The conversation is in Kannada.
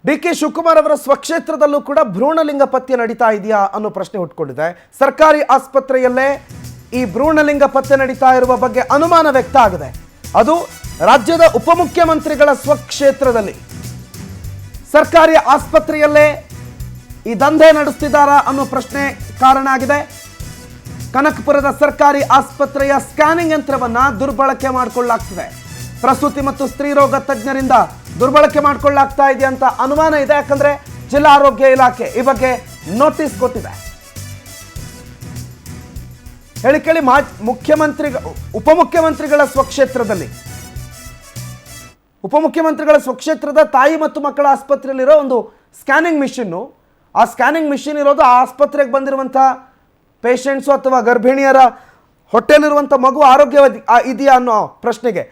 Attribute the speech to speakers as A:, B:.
A: ಡಿ.ಕೆ. ಶಿವಕುಮಾರ್ ಅವರ ಸ್ವಕ್ಷೇತ್ರದಲ್ಲೂ ಕೂಡ ಭ್ರೂಣಲಿಂಗ ಪತ್ತೆ ನಡೀತಾ ಇದೆಯಾ ಅನ್ನೋ ಪ್ರಶ್ನೆ ಹುಟ್ಟುಕೊಂಡಿದೆ. ಸರ್ಕಾರಿ ಆಸ್ಪತ್ರೆಯಲ್ಲೇ ಈ ಭ್ರೂಣಲಿಂಗ ಪತ್ತೆ ನಡೀತಾ ಇರುವ ಬಗ್ಗೆ ಅನುಮಾನ ವ್ಯಕ್ತ ಆಗಿದೆ. ಅದು ರಾಜ್ಯದ ಉಪಮುಖ್ಯಮಂತ್ರಿಗಳ ಸ್ವಕ್ಷೇತ್ರದಲ್ಲಿ ಸರ್ಕಾರಿ ಆಸ್ಪತ್ರೆಯಲ್ಲೇ ಈ ದಂಧೆ ನಡೆಸ್ತಿದ್ದಾರಾ ಅನ್ನೋ ಪ್ರಶ್ನೆ ಕಾರಣ ಆಗಿದೆ. ಕನಕಪುರದ ಸರ್ಕಾರಿ ಆಸ್ಪತ್ರೆಯ ಸ್ಕ್ಯಾನಿಂಗ್ ಯಂತ್ರವನ್ನ ದುರ್ಬಳಕೆ ಮಾಡಿಕೊಳ್ಳಲಾಗ್ತಿದೆ. ಪ್ರಸೂತಿ ಮತ್ತು ಸ್ತ್ರೀರೋಗ ತಜ್ಞರಿಂದ ದುರ್ಬಳಕೆ ಮಾಡಿಕೊಳ್ಳಲಾಗ್ತಾ ಇದೆ ಅಂತ ಅನುಮಾನ ಇದೆ. ಯಾಕಂದ್ರೆ ಜಿಲ್ಲಾ ಆರೋಗ್ಯ ಇಲಾಖೆ ಈ ಬಗ್ಗೆ ನೋಟಿಸ್ ಕೊಟ್ಟಿದೆ. ಹೇಳಿ ಕೇಳಿ ಉಪಮುಖ್ಯಮಂತ್ರಿಗಳ ಸ್ವಕ್ಷೇತ್ರದ ತಾಯಿ ಮತ್ತು ಮಕ್ಕಳ ಆಸ್ಪತ್ರೆಯಲ್ಲಿರೋ ಒಂದು ಸ್ಕ್ಯಾನಿಂಗ್ ಮಿಷಿನ್ನು, ಆ ಸ್ಕ್ಯಾನಿಂಗ್ ಮಿಷಿನ್ ಇರೋದು ಆ ಆಸ್ಪತ್ರೆಗೆ ಬಂದಿರುವಂಥ ಪೇಷಂಟ್ಸು ಅಥವಾ ಗರ್ಭಿಣಿಯರ ಹೊಟ್ಟೆಲಿರುವಂಥ ಮಗು ಆರೋಗ್ಯ ಇದೆಯಾ ಅನ್ನೋ ಪ್ರಶ್ನೆಗೆ